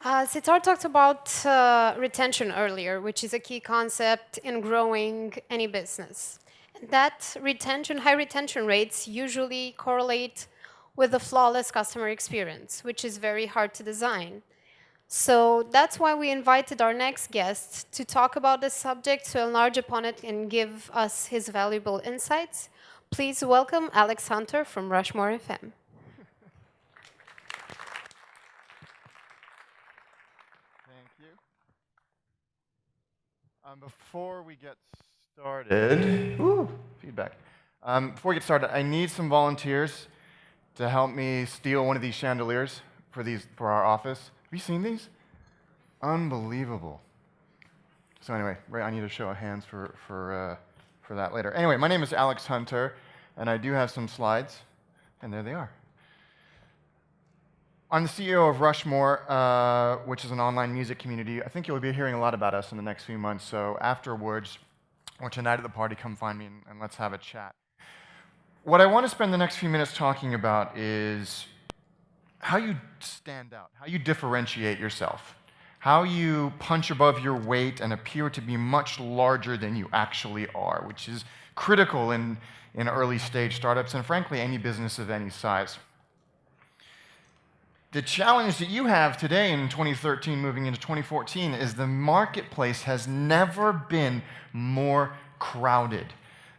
Sitar talked about retention earlier, which is a key concept in growing any business. That retention, high retention rates usually correlate with a flawless customer experience, which is very hard to design. So that's why we invited our next guest to talk about this subject, to enlarge upon it and give us his valuable insights. Please welcome Alex Hunter from Rushmore FM. Thank you. Before we get started, feedback. Before we get started, I need some volunteers to help me steal one of these chandeliers for our office. Have you seen these? Unbelievable. So anyway, I need a show of hands for that later. Anyway, my name is Alex Hunter, and I do have some slides, and there they are. I'm the CEO of Rushmore, which is an online music community. I think you'll be hearing a lot about us in the next few months, so afterwards, or tonight at the party, come find me and let's have a chat. What I want to spend the next few minutes talking about is how you stand out, how you differentiate yourself, how you punch above your weight and appear to be much larger than you actually are, which is critical in early stage startups and frankly any business of any size. The challenge that you have today in 2013 moving into 2014 is the marketplace has never been more crowded.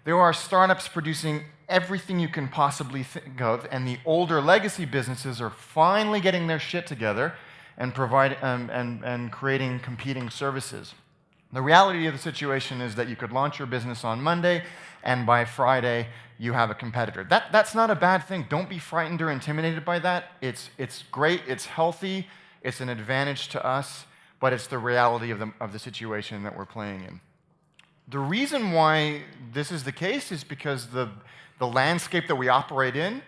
There are startups producing everything you can possibly think of, and the older legacy businesses are finally getting their shit together and creating competing services. The reality of the situation is that you could launch your business on Monday, and by Friday, you have a competitor. That's not a bad thing. Don't be frightened or intimidated by that. It's great, it's healthy, it's an advantage to us, but it's the reality of the situation that we're playing in. The reason why this is the case is because the landscape that we operate in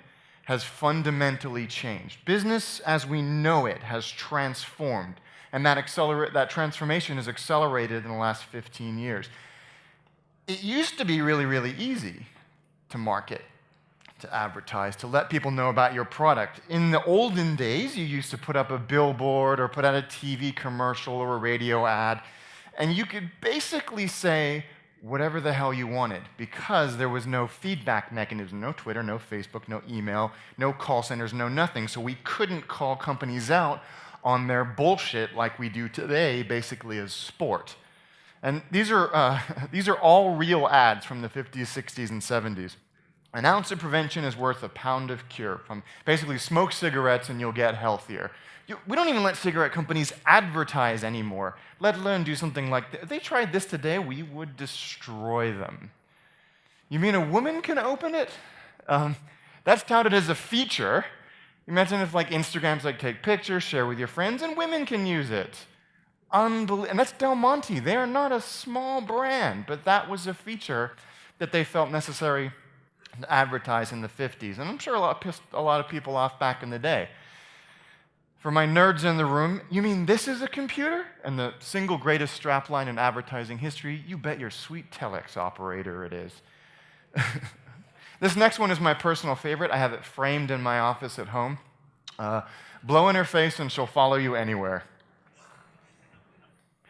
has fundamentally changed. Business as we know it has transformed, and that transformation has accelerated in the last 15 years. It used to be really, really easy to market, to advertise, to let people know about your product. In the olden days, you used to put up a billboard or put out a TV commercial or a radio ad, and you could basically say whatever the hell you wanted because there was no feedback mechanism, no Twitter, no Facebook, no email, no call centers, no nothing. So we couldn't call companies out on their bullshit like we do today, basically as sport. And these are all real ads from the 50s, 60s, and 70s. An ounce of prevention is worth a pound of cure. From basically smoke cigarettes and you'll get healthier. We don't even let cigarette companies advertise anymore, let alone do something like that. If they tried this today, we would destroy them. You mean a woman can open it? That's touted as a feature. Imagine if like Instagram's like take pictures, share with your friends, and women can use it. And that's Del Monte. They are not a small brand, but that was a feature that they felt necessary to advertise in the 50s. And I'm sure pissed a lot of people off back in the day. For my nerds in the room, you mean this is a computer? And the single greatest strapline in advertising history? You bet your sweet telex operator it is. This next one is my personal favorite. I have it framed in my office at home. Blow in her face and she'll follow you anywhere.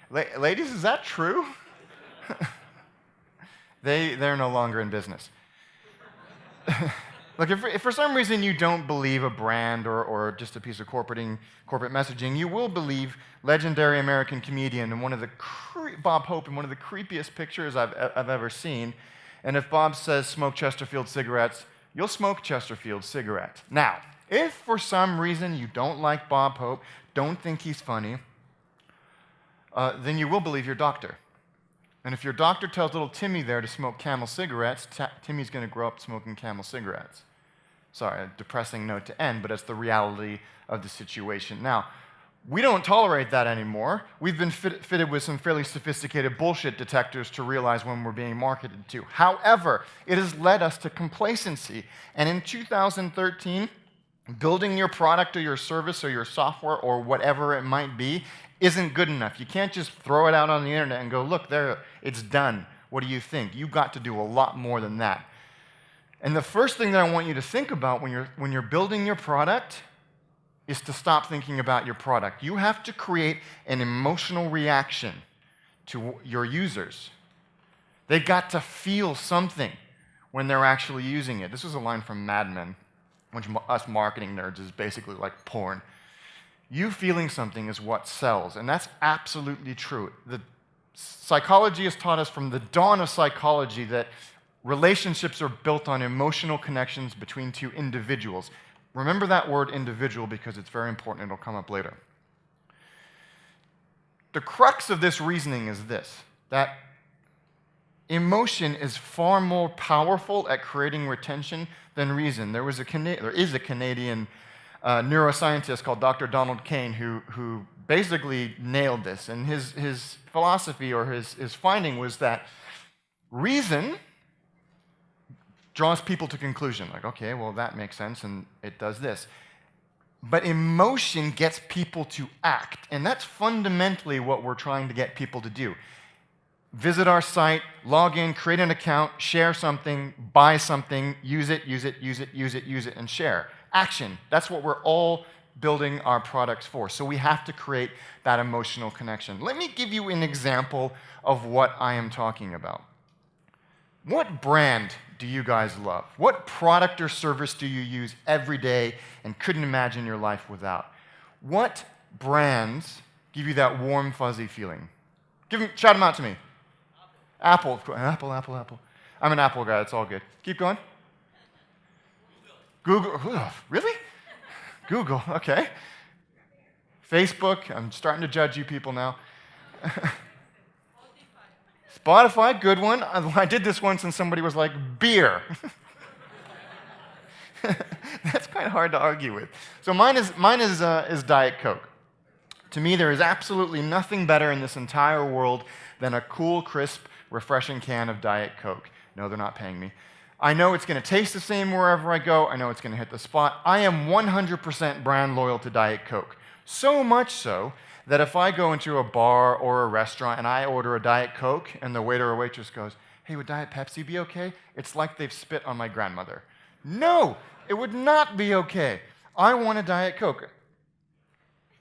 Ladies, is that true? They're no longer in business. Look, if for some reason you don't believe a brand or just a piece of corporate messaging, you will believe legendary American comedian and Bob Hope in one of the creepiest pictures I've ever seen. And if Bob says smoke Chesterfield cigarettes, you'll smoke Chesterfield cigarettes. Now, if for some reason you don't like Bob Hope, don't think he's funny, then you will believe your doctor. And if your doctor tells little Timmy there to smoke Camel cigarettes, Timmy's going to grow up smoking Camel cigarettes. Sorry, a depressing note to end, but it's the reality of the situation. Now, we don't tolerate that anymore. We've been fitted with some fairly sophisticated bullshit detectors to realize when we're being marketed to. However, it has led us to complacency. And in 2013, building your product or your service or your software or whatever it might be isn't good enough. You can't just throw it out on the internet and go, look, there, it's done. What do you think? You've got to do a lot more than that. And the first thing that I want you to think about when you're building your product is to stop thinking about your product. You have to create an emotional reaction to your users. They've got to feel something when they're actually using it. This was a line from Mad Men, which us marketing nerds is basically like porn. You feeling something is what sells, and that's absolutely true. The psychology has taught us from the dawn of psychology that relationships are built on emotional connections between two individuals. Remember that word individual because it's very important. It'll come up later. The crux of this reasoning is this, that emotion is far more powerful at creating retention than reason. There is a Canadian neuroscientist called Dr. Donald Kane who basically nailed this. And his philosophy or his finding was that reason draws people to conclusion. Like, okay, well, that makes sense, and it does this. But emotion gets people to act, and that's fundamentally what we're trying to get people to do. Visit our site, log in, create an account, share something, buy something, use it, and share. Action. That's what we're all building our products for. So we have to create that emotional connection. Let me give you an example of what I am talking about. What brand do you guys love? What product or service do you use every day and couldn't imagine your life without? What brands give you that warm, fuzzy feeling? Shout them out to me. Apple. Apple. I'm an Apple guy. It's all good. Keep going. Google. Really? Google. Okay. Facebook. I'm starting to judge you people now. Spotify, good one. I did this once and somebody was like, beer. That's kind of hard to argue with. So mine is Diet Coke. To me, there is absolutely nothing better in this entire world than a cool, crisp, refreshing can of Diet Coke. No, they're not paying me. I know it's going to taste the same wherever I go. I know it's going to hit the spot. I am 100% brand loyal to Diet Coke. So much so that if I go into a bar or a restaurant and I order a Diet Coke and the waiter or waitress goes, hey, would Diet Pepsi be okay? It's like they've spit on my grandmother. No, it would not be okay. I want a Diet Coke.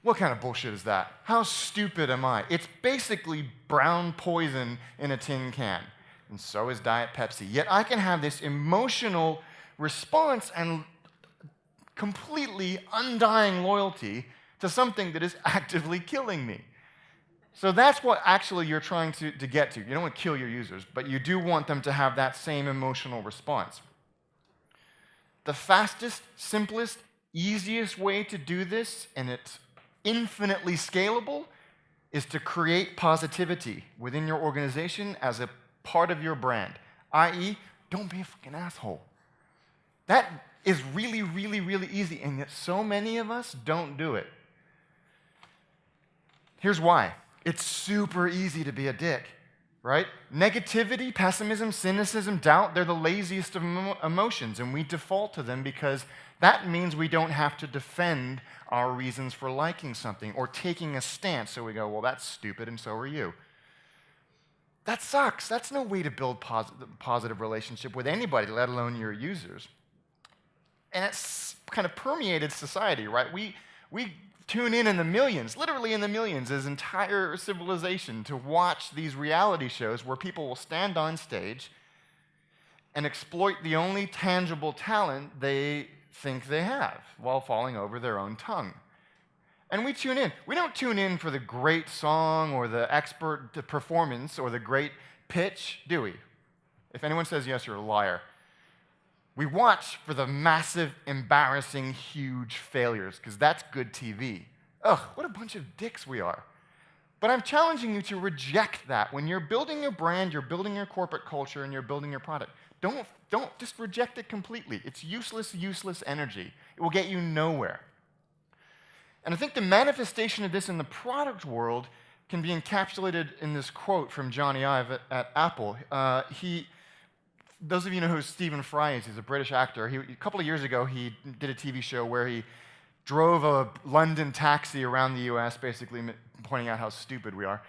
What kind of bullshit is that? How stupid am I? It's basically brown poison in a tin can. And so is Diet Pepsi. Yet I can have this emotional response and completely undying loyalty to something that is actively killing me. So that's what actually you're trying to get to. You don't want to kill your users, but you do want them to have that same emotional response. The fastest, simplest, easiest way to do this, and it's infinitely scalable, is to create positivity within your organization as a part of your brand, i.e., don't be a fucking asshole. That is really, really, really easy, and yet so many of us don't do it. Here's why. It's super easy to be a dick, right? Negativity, pessimism, cynicism, doubt, they're the laziest of emotions, and we default to them because that means we don't have to defend our reasons for liking something or taking a stance. So we go, well, that's stupid, and so are you. That sucks. That's no way to build positive relationship with anybody, let alone your users. And it's kind of permeated society, right? We tune in the millions, literally in the millions, as entire civilization to watch these reality shows where people will stand on stage and exploit the only tangible talent they think they have while falling over their own tongue. And we tune in. We don't tune in for the great song or the expert performance or the great pitch, do we? If anyone says yes, you're a liar. We watch for the massive, embarrassing, huge failures, because that's good TV. Ugh, what a bunch of dicks we are. But I'm challenging you to reject that. When you're building your brand, you're building your corporate culture, and you're building your product. Don't just reject it completely. It's useless energy. It will get you nowhere. And I think the manifestation of this in the product world can be encapsulated in this quote from Johnny Ive at Apple. Those of you know who Stephen Fry is. He's a British actor. A couple of years ago, he did a TV show where he drove a London taxi around the U.S., basically pointing out how stupid we are.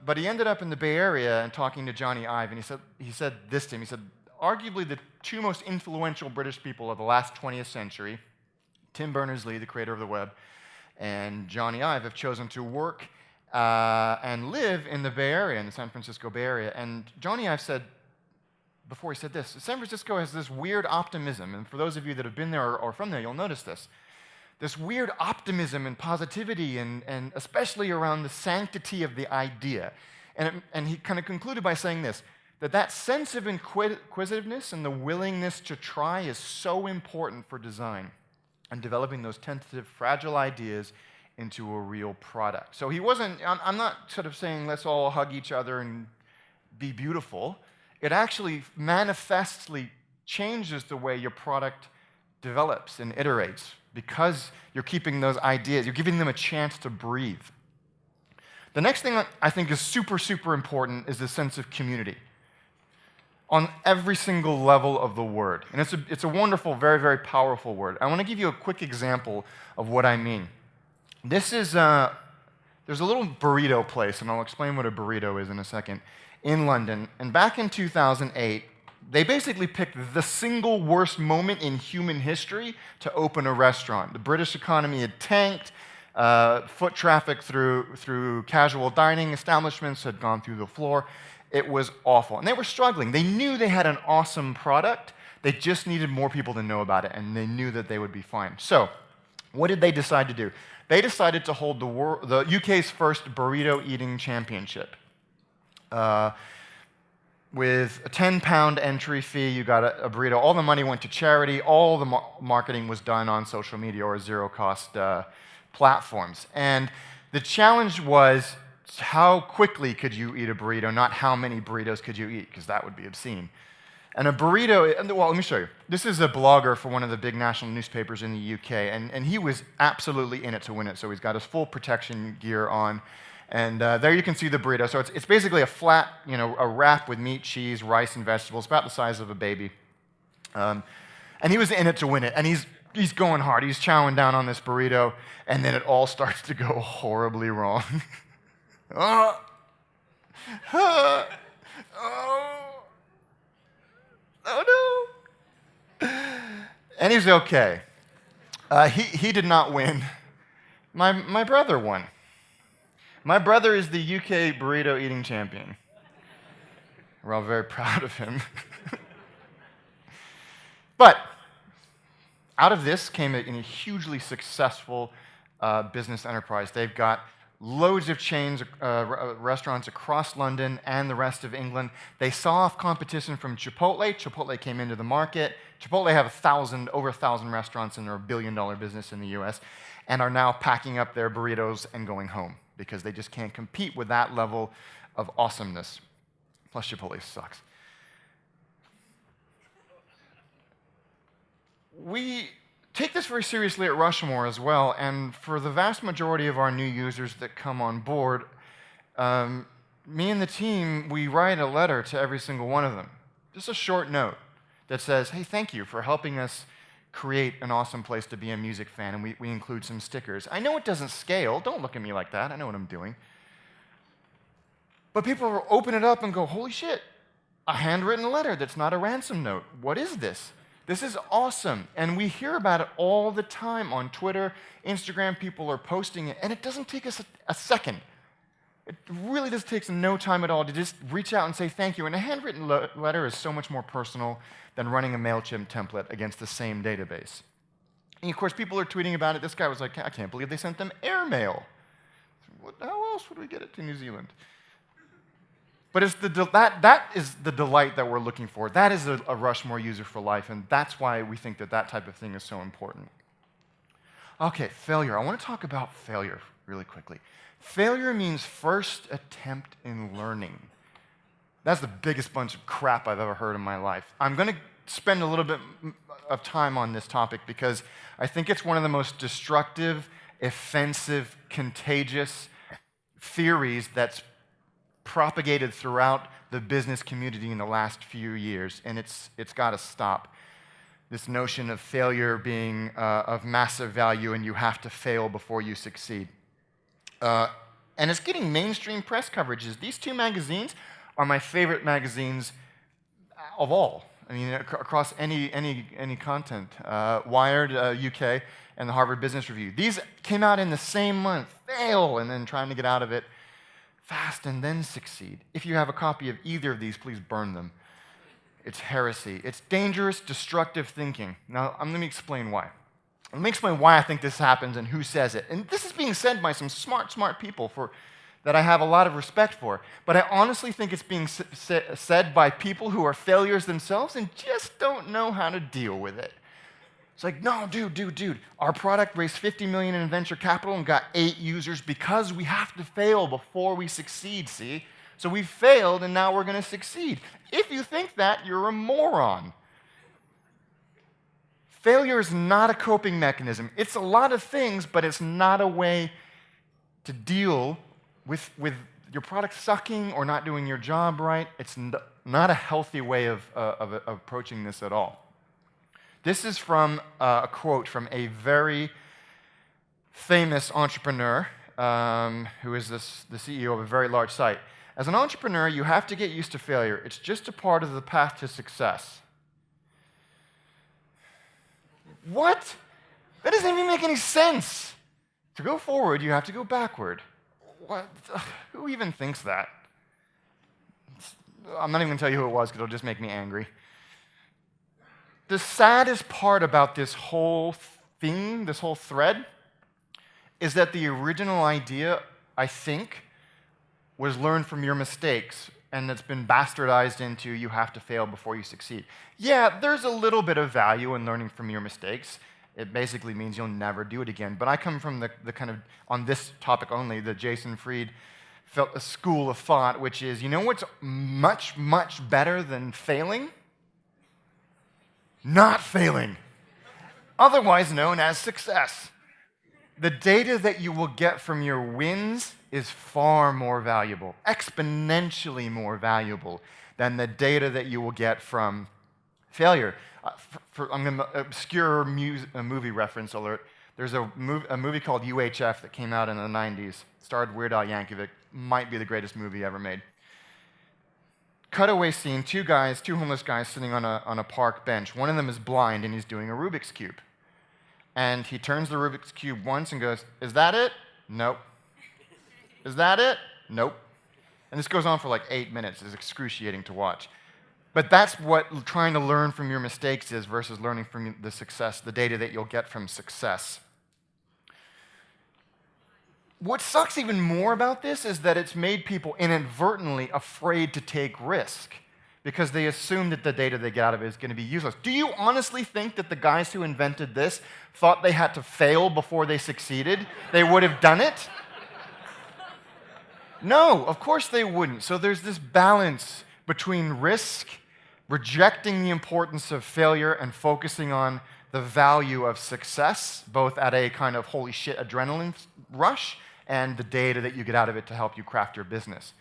But he ended up in the Bay Area and talking to Johnny Ive, and he said this to him. He said, arguably the two most influential British people of the last 20th century, Tim Berners-Lee, the creator of the web, and Johnny Ive have chosen to work and live in the Bay Area, in the San Francisco Bay Area. And Johnny Ive said, before he said this, San Francisco has this weird optimism, and for those of you that have been there or from there, you'll notice this weird optimism and positivity, and especially around the sanctity of the idea. And he kind of concluded by saying this, that sense of inquisitiveness and the willingness to try is so important for design and developing those tentative, fragile ideas into a real product. So he wasn't, I'm not sort of saying let's all hug each other and be beautiful. It actually manifestly changes the way your product develops and iterates because you're keeping those ideas, you're giving them a chance to breathe. The next thing I think is super, super important is the sense of community on every single level of the word. And it's a wonderful, very, very powerful word. I want to give you a quick example of what I mean. This is, there's a little burrito place, and I'll explain what a burrito is in a second, in London. And back in 2008, they basically picked the single worst moment in human history to open a restaurant. The British economy had tanked. Foot traffic through casual dining establishments had gone through the floor. It was awful. And they were struggling. They knew they had an awesome product. They just needed more people to know about it, and they knew that they would be fine. So what did they decide to do? They decided to hold the UK's first burrito eating championship. With a £10 entry fee, you got a burrito. All the money went to charity. All the marketing was done on social media or zero-cost platforms. And the challenge was how quickly could you eat a burrito, not how many burritos could you eat, because that would be obscene. And a burrito, well, let me show you. This is a blogger for one of the big national newspapers in the UK, and he was absolutely in it to win it. So he's got his full protection gear on. And there you can see the burrito. So it's basically a flat, a wrap with meat, cheese, rice, and vegetables, about the size of a baby. And he was in it to win it. And he's going hard. He's chowing down on this burrito, and then it all starts to go horribly wrong. Oh, no. And he's okay. He did not win. My brother won. My brother is the UK burrito eating champion. We're all very proud of him. But out of this came a hugely successful business enterprise. They've got loads of chains, restaurants across London and the rest of England. They saw off competition from Chipotle. Chipotle came into the market. Chipotle have over 1,000 restaurants, and they're a billion-dollar business in the US, and are now packing up their burritos and going home because they just can't compete with that level of awesomeness. Plus, Chipotle sucks. We take this very seriously at Rushmore as well, and for the vast majority of our new users that come on board, me and the team, we write a letter to every single one of them. Just a short note that says, hey, thank you for helping us create an awesome place to be a music fan, and we include some stickers. I know it doesn't scale. Don't look at me like that. I know what I'm doing. But people will open it up and go, holy shit, a handwritten letter that's not a ransom note. What is this? This is awesome. And we hear about it all the time on Twitter, Instagram. People are posting it, and it doesn't take us a second. It really just takes no time at all to just reach out and say thank you. And a handwritten letter is so much more personal than running a MailChimp template against the same database. And of course, people are tweeting about it. This guy was like, I can't believe they sent them airmail. How else would we get it to New Zealand? But it's that is the delight that we're looking for. That is a Rushmore user for life, and that's why we think that type of thing is so important. Okay, failure. I want to talk about failure really quickly. Failure means first attempt in learning. That's the biggest bunch of crap I've ever heard in my life. I'm going to spend a little bit of time on this topic because I think it's one of the most destructive, offensive, contagious theories that's propagated throughout the business community in the last few years, and it's got to stop. This notion of failure being of massive value, and you have to fail before you succeed. And it's getting mainstream press coverages. These two magazines are my favorite magazines of all. I mean, across any content. Wired UK and the Harvard Business Review. These came out in the same month. Fail, and then trying to get out of it fast and then succeed. If you have a copy of either of these, please burn them. It's heresy. It's dangerous, destructive thinking. Now, let me explain why. Let me explain why I think this happens and who says it. And this is being said by some smart people that I have a lot of respect for. But I honestly think it's being said by people who are failures themselves and just don't know how to deal with it. It's like, no, dude, our product raised $50 million in venture capital and got 8 users because we have to fail before we succeed, see? So we failed and now we're going to succeed. If you think that, you're a moron. Failure is not a coping mechanism. It's a lot of things, but it's not a way to deal with your product sucking or not doing your job right. It's not a healthy way of approaching this at all. This is from a quote from a very famous entrepreneur who is the CEO of a very large site. As an entrepreneur, you have to get used to failure. It's just a part of the path to success. What? That doesn't even make any sense. To go forward, you have to go backward. What? Who even thinks that? I'm not even going to tell you who it was because it'll just make me angry. The saddest part about this whole thing, this whole thread, is that the original idea, I think, was learn from your mistakes, and it's been bastardized into you have to fail before you succeed. Yeah, there's a little bit of value in learning from your mistakes. It basically means you'll never do it again. But I come from the kind of, on this topic only, the Jason Fried school of thought, which is, you know what's much, much better than failing? Not failing, otherwise known as success. The data that you will get from your wins is far more valuable, exponentially more valuable than the data that you will get from failure. I'm going to obscure movie reference alert. There's a movie called UHF that came out in the 90s, starred Weird Al Yankovic, might be the greatest movie ever made. Cutaway scene, two homeless guys sitting on a park bench. One of them is blind and he's doing a Rubik's Cube. And he turns the Rubik's Cube once and goes, "Is that it? Nope. Is that it? Nope." And this goes on for like 8 minutes. It's excruciating to watch. But that's what trying to learn from your mistakes is versus learning from the success, the data that you'll get from success. What sucks even more about this is that it's made people inadvertently afraid to take risk because they assume that the data they get out of it is going to be useless. Do you honestly think that the guys who invented this thought they had to fail before they succeeded? They would have done it? No, of course they wouldn't. So there's this balance between risk, rejecting the importance of failure, and focusing on the value of success, both at a kind of holy shit adrenaline rush and the data that you get out of it to help you craft your business.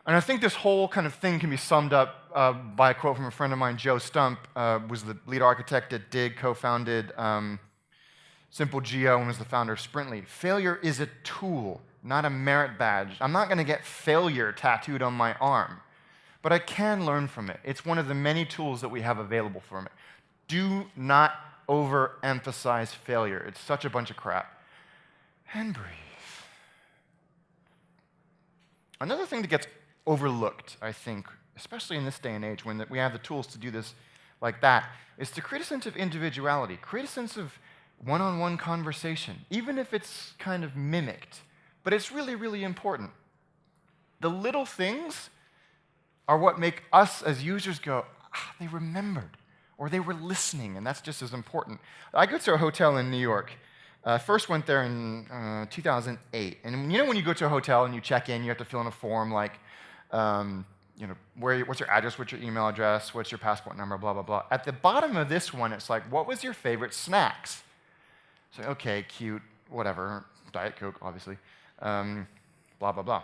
And I think this whole kind of thing can be summed up by a quote from a friend of mine, Joe Stump, was the lead architect at Dig, co-founded Simple Geo, and was the founder of Sprintly. Failure is a tool, not a merit badge. I'm not going to get failure tattooed on my arm, but I can learn from it. It's one of the many tools that we have available from it. Do not overemphasize failure. It's such a bunch of crap. And breathe. Another thing that gets overlooked, I think, especially in this day and age when we have the tools to do this like that, is to create a sense of individuality, create a sense of one-on-one conversation, even if it's kind of mimicked. But it's really, really important. The little things are what make us as users go, they remembered, or they were listening, and that's just as important. I go to a hotel in New York. First went there in 2008. And you know when you go to a hotel and you check in, you have to fill in a form like, what's your address, what's your email address, what's your passport number, blah, blah, blah. At the bottom of this one, it's like, what was your favorite snacks? So, okay, cute, whatever, Diet Coke, obviously, blah, blah, blah.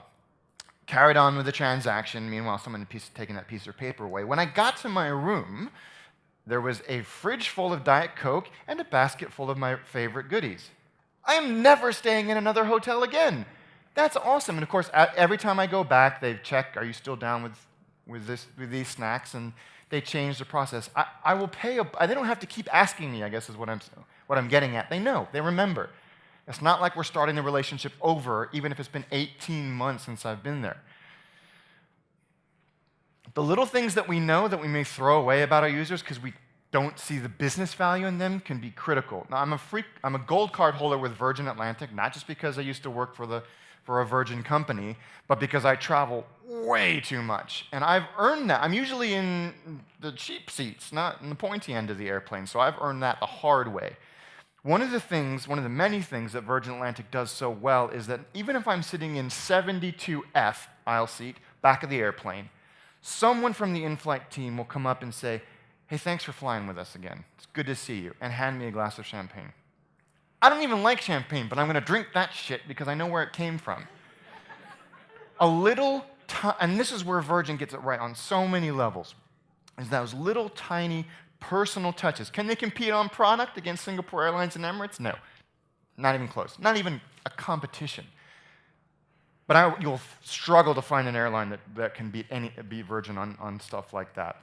Carried on with the transaction. Meanwhile, someone had taken that piece of paper away. When I got to my room, there was a fridge full of Diet Coke and a basket full of my favorite goodies. I am never staying in another hotel again. That's awesome. And of course, every time I go back, they check, are you still down with these snacks? And they change the process. I will pay, they don't have to keep asking me, I guess is what what I'm getting at. They know, they remember. It's not like we're starting the relationship over, even if it's been 18 months since I've been there. The little things that we know that we may throw away about our users because we don't see the business value in them can be critical. Now, I'm a gold card holder with Virgin Atlantic, not just because I used to work for a Virgin company, but because I travel way too much. And I've earned that. I'm usually in the cheap seats, not in the pointy end of the airplane, so I've earned that the hard way. One of the many things that Virgin Atlantic does so well is that even if I'm sitting in 72F aisle seat, back of the airplane, someone from the in-flight team will come up and say, "Hey, thanks for flying with us again. It's good to see you," and hand me a glass of champagne. I don't even like champagne, but I'm going to drink that shit because I know where it came from. And this is where Virgin gets it right on so many levels, is those little tiny personal touches. Can they compete on product against Singapore Airlines and Emirates? No, not even close. Not even a competition. But you'll struggle to find an airline that can beat Virgin on stuff like that.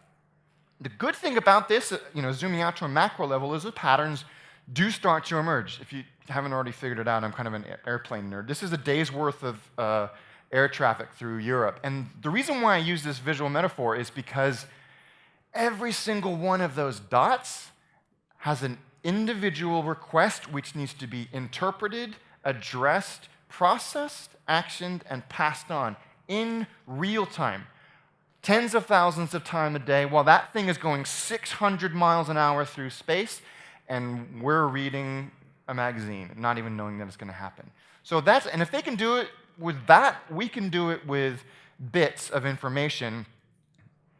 The good thing about this, zooming out to a macro level, is the patterns do start to emerge. If you haven't already figured it out, I'm kind of an airplane nerd. This is a day's worth of air traffic through Europe. And the reason why I use this visual metaphor is because every single one of those dots has an individual request which needs to be interpreted, addressed, processed, actioned, and passed on in real time. Tens of thousands of times a day while that thing is going 600 miles an hour through space, and we're reading a magazine, not even knowing that it's going to happen. And if they can do it with that, we can do it with bits of information.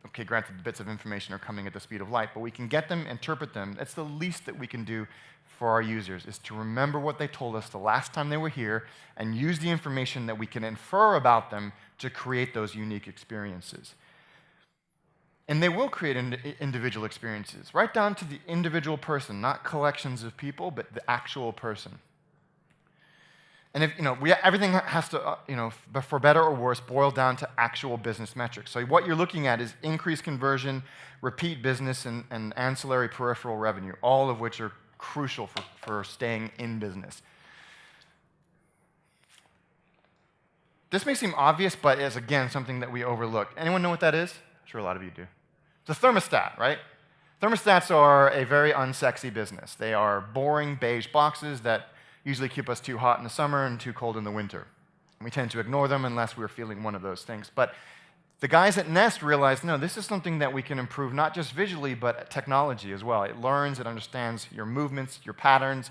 Okay, granted, the bits of information are coming at the speed of light, but we can get them, interpret them. That's the least that we can do for our users, is to remember what they told us the last time they were here and use the information that we can infer about them to create those unique experiences. And they will create individual experiences, right down to the individual person, not collections of people, but the actual person. And everything has to, for better or worse, boil down to actual business metrics. So what you're looking at is increased conversion, repeat business, and ancillary peripheral revenue, all of which are crucial for staying in business. This may seem obvious, but is, again, something that we overlook. Anyone know what that is? I'm sure a lot of you do. It's a thermostat, right? Thermostats are a very unsexy business. They are boring beige boxes that usually keep us too hot in the summer and too cold in the winter. We tend to ignore them unless we're feeling one of those things. But the guys at Nest realized, no, this is something that we can improve not just visually, but technology as well. It learns, it understands your movements, your patterns,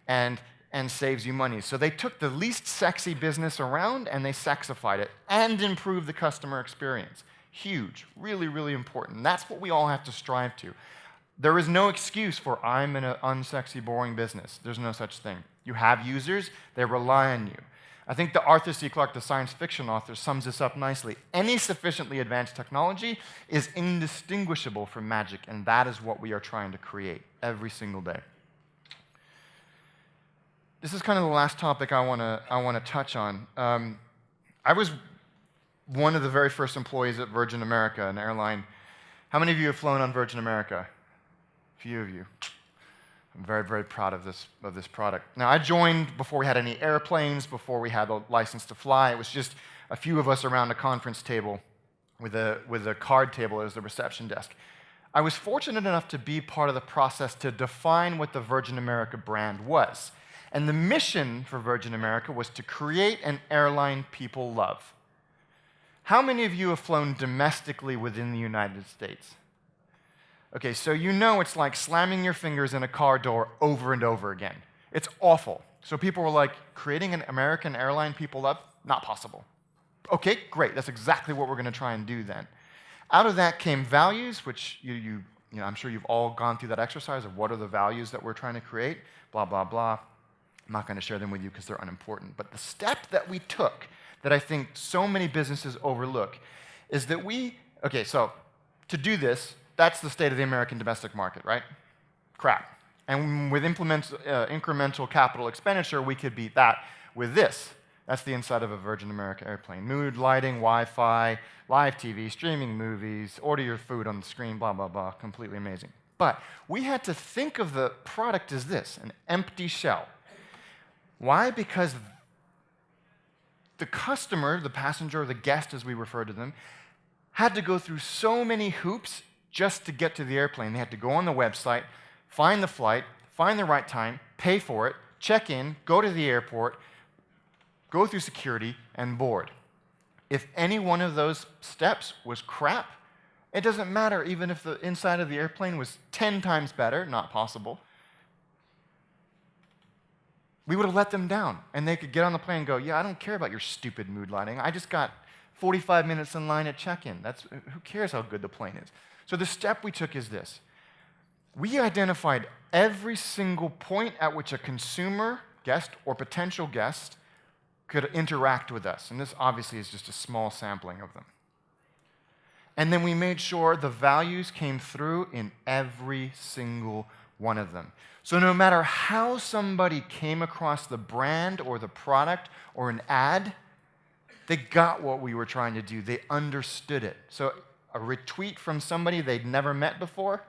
and saves you money. So they took the least sexy business around and they sexified it and improved the customer experience. Huge, really, really important. And that's what we all have to strive to. There is no excuse for I'm in an unsexy, boring business. There's no such thing. You have users, they rely on you. I think the Arthur C. Clarke, the science fiction author, sums this up nicely. Any sufficiently advanced technology is indistinguishable from magic, and that is what we are trying to create every single day. This is kind of the last topic I want to touch on. I was one of the very first employees at Virgin America, an airline. How many of you have flown on Virgin America? A few of you. I'm very, very proud of this product. Now, I joined before we had any airplanes, before we had a license to fly. It was just a few of us around a conference table with a card table as the reception desk. I was fortunate enough to be part of the process to define what the Virgin America brand was. And the mission for Virgin America was to create an airline people love. How many of you have flown domestically within the United States? Okay, so it's like slamming your fingers in a car door over and over again. It's awful. So people were like, creating an American airline people love? Not possible. Okay, great. That's exactly what we're going to try and do then. Out of that came values, which I'm sure you've all gone through that exercise of what are the values that we're trying to create, blah, blah, blah. I'm not going to share them with you because they're unimportant. But the step that we took that I think so many businesses overlook is that so to do this, that's the state of the American domestic market, right? Crap. And with incremental capital expenditure, we could beat that with this. That's the inside of a Virgin America airplane. Mood, lighting, Wi-Fi, live TV, streaming movies, order your food on the screen, blah, blah, blah. Completely amazing. But we had to think of the product as this, an empty shell. Why? Because the customer, the passenger, the guest as we refer to them, had to go through so many hoops just to get to the airplane. They had to go on the website, find the flight, find the right time, pay for it, check in, go to the airport, go through security, and board. If any one of those steps was crap, it doesn't matter even if the inside of the airplane was 10 times better, not possible. We would have let them down, and they could get on the plane and go, yeah, I don't care about your stupid mood lighting. I just got 45 minutes in line at check-in. Who cares how good the plane is? So the step we took is this. We identified every single point at which a consumer, guest, or potential guest could interact with us. And this obviously is just a small sampling of them. And then we made sure the values came through in every single one of them. So no matter how somebody came across the brand or the product or an ad, they got what we were trying to do. They understood it. So a retweet from somebody they'd never met before,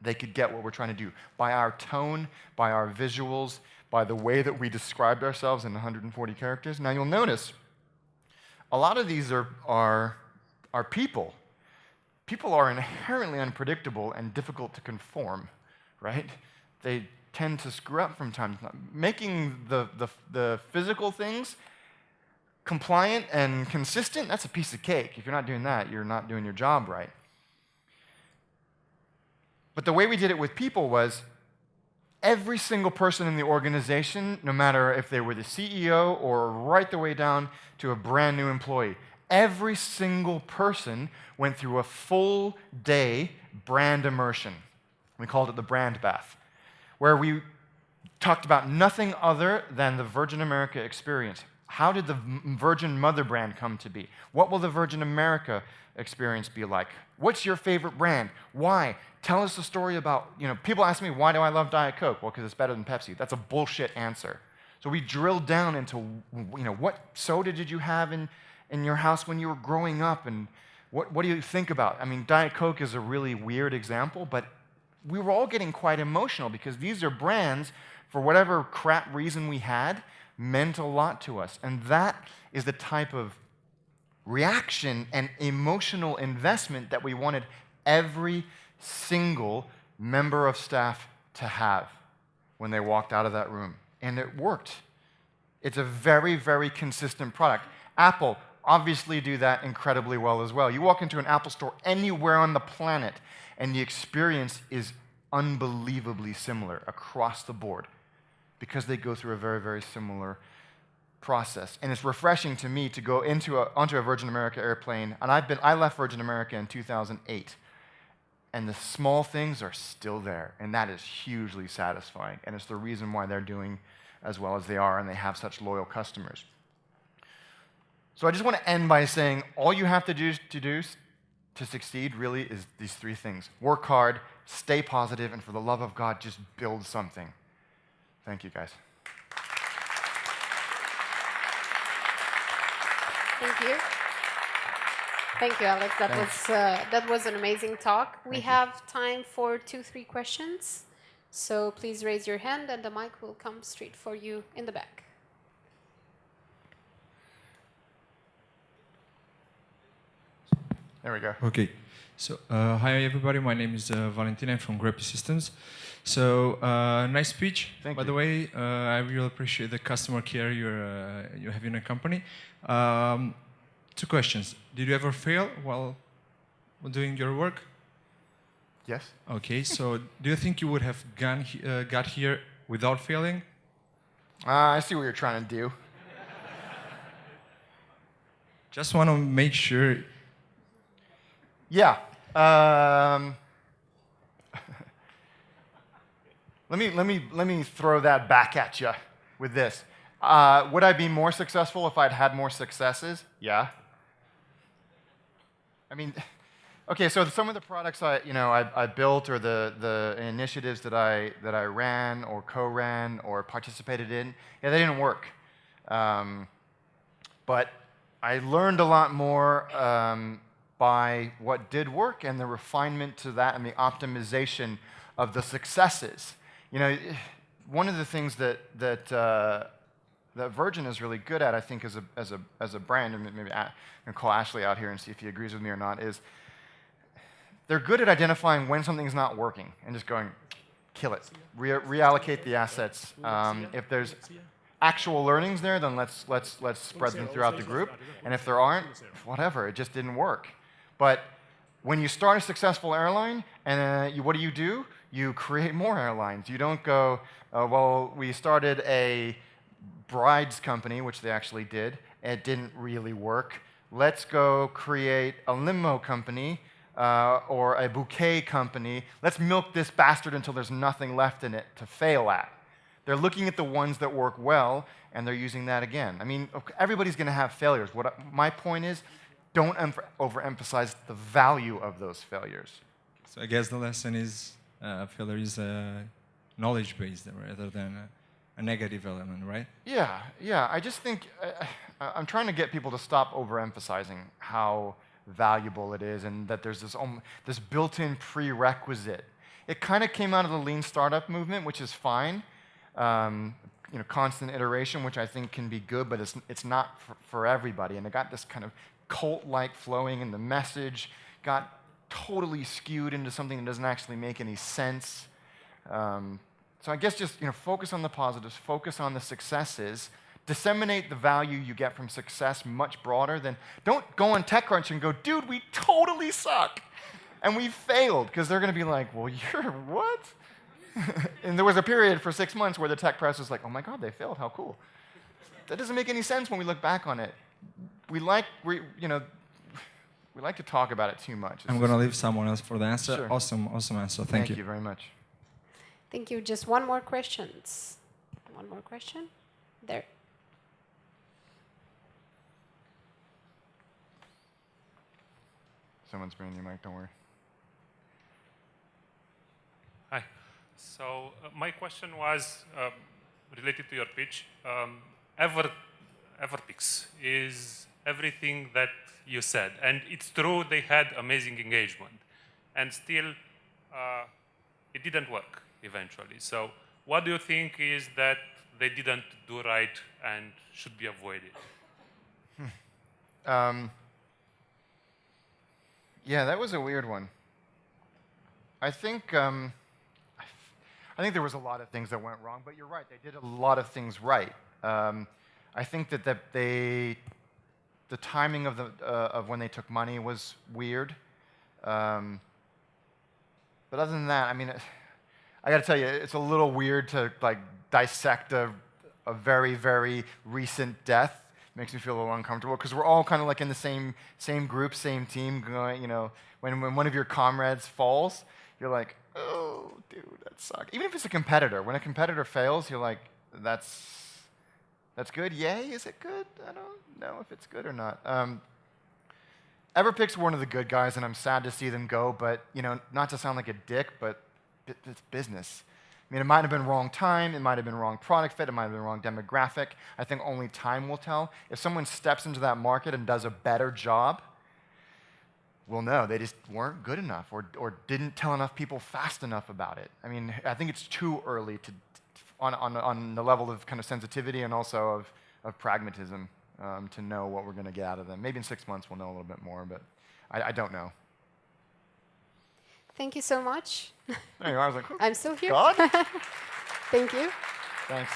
they could get what we're trying to do by our tone, by our visuals, by the way that we described ourselves in 140 characters. Now you'll notice a lot of these are people. People are inherently unpredictable and difficult to conform, right? They tend to screw up from time to time. Making the physical things compliant and consistent, that's a piece of cake. If you're not doing that, you're not doing your job right. But the way we did it with people was every single person in the organization, no matter if they were the CEO or right the way down to a brand new employee, every single person went through a full day brand immersion. We called it the brand bath, where we talked about nothing other than the Virgin America experience. How did the Virgin Mother brand come to be? What will the Virgin America experience be like? What's your favorite brand? Why? Tell us a story about, people ask me, why do I love Diet Coke? Well, because it's better than Pepsi. That's a bullshit answer. So we drilled down into, what soda did you have in your house when you were growing up, and what do you think about? I mean, Diet Coke is a really weird example, but we were all getting quite emotional because these are brands, for whatever crap reason we had, meant a lot to us. And that is the type of reaction and emotional investment that we wanted every single member of staff to have when they walked out of that room. And it worked. It's a very, very consistent product. Apple obviously do that incredibly well as well. You walk into an Apple store anywhere on the planet, and the experience is unbelievably similar across the board because they go through a very, very similar process. And it's refreshing to me to go onto a Virgin America airplane, and I left Virgin America in 2008, and the small things are still there, and that is hugely satisfying, and it's the reason why they're doing as well as they are, and they have such loyal customers. So I just want to end by saying all you have to do to succeed really is these three things. Work hard, stay positive, and for the love of God, just build something. Thank you, guys. Thank you. Thank you, Alex. That was an amazing talk. We have time for 2-3 questions. So please raise your hand, and the mic will come straight for you in the back. There we go. Okay. So, hi everybody. My name is Valentin. I'm from Grapy Systems. So, nice speech. Thank by you. the way, I really appreciate the customer care you have in a company. 2 questions. Did you ever fail while doing your work? Yes? Okay. So, do you think you would have got here without failing? I see what you're trying to do. Just want to make sure. Yeah. Let me throw that back at you with this. Would I be more successful if I'd had more successes? Yeah. I mean, okay. So some of the products I built or the initiatives that I ran or co-ran or participated in, yeah, they didn't work. But I learned a lot more by what did work and the refinement to that and the optimization of the successes. You know, one of the things that Virgin is really good at, I think, as a brand, and maybe I'm going to call Ashley out here and see if he agrees with me or not, is they're good at identifying when something's not working and just going, kill it, reallocate the assets. If there's actual learnings there, then let's spread them throughout the group. And if there aren't, whatever, it just didn't work. But when you start a successful airline, and what do? You create more airlines. You don't go, well, we started a brides company, which they actually did, and it didn't really work. Let's go create a limo company or a bouquet company. Let's milk this bastard until there's nothing left in it to fail at. They're looking at the ones that work well, and they're using that again. I mean, everybody's going to have failures. My point is, don't overemphasize the value of those failures. So I guess the lesson is failure is knowledge-based rather than a negative element, right? Yeah. I just think I'm trying to get people to stop overemphasizing how valuable it is and that there's this built-in prerequisite. It kind of came out of the lean startup movement, which is fine. Constant iteration, which I think can be good, but it's not for everybody. And it got this kind of cult-like flowing, and the message got totally skewed into something that doesn't actually make any sense. So I guess just focus on the positives, focus on the successes, disseminate the value you get from success much broader than, don't go on TechCrunch and go, dude, we totally suck, and we failed, because they're going to be like, well, you're what? And there was a period for 6 months where the tech press was like, oh my God, they failed, how cool. That doesn't make any sense when we look back on it. We like to talk about it too much. I'm going to leave someone else for the answer. Sure. Awesome answer. Thank you. Thank you very much. Thank you. Just one more question. One more question. There. Someone's bringing your mic, don't worry. Hi. So my question was related to your pitch. Everpix is everything that you said, and it's true they had amazing engagement, and still it didn't work eventually. So what do you think is that they didn't do right and should be avoided? Yeah, that was a weird one. I think there was a lot of things that went wrong, but you're right, they did a lot of things right. I think that the timing of when they took money was weird. But other than that, I mean, I got to tell you, it's a little weird to dissect a very, very recent death. Makes me feel a little uncomfortable because we're all kind of in the same group, same team. Going, when one of your comrades falls, you're like, oh, dude, that sucks. Even if it's a competitor, when a competitor fails, you're like, that's good. Yay, is it good? I don't know if it's good or not. Everpix were one of the good guys, and I'm sad to see them go. But not to sound like a dick, but it's business. I mean, it might have been wrong time, it might have been wrong product fit, it might have been wrong demographic. I think only time will tell. If someone steps into that market and does a better job, we'll know they just weren't good enough or didn't tell enough people fast enough about it. I mean, I think it's too early on the level of kind of sensitivity and also of pragmatism to know what we're going to get out of them. Maybe in 6 months we'll know a little bit more, but I don't know. Thank you so much. There you are. I was like, I'm still here. God? Thank you. Thanks.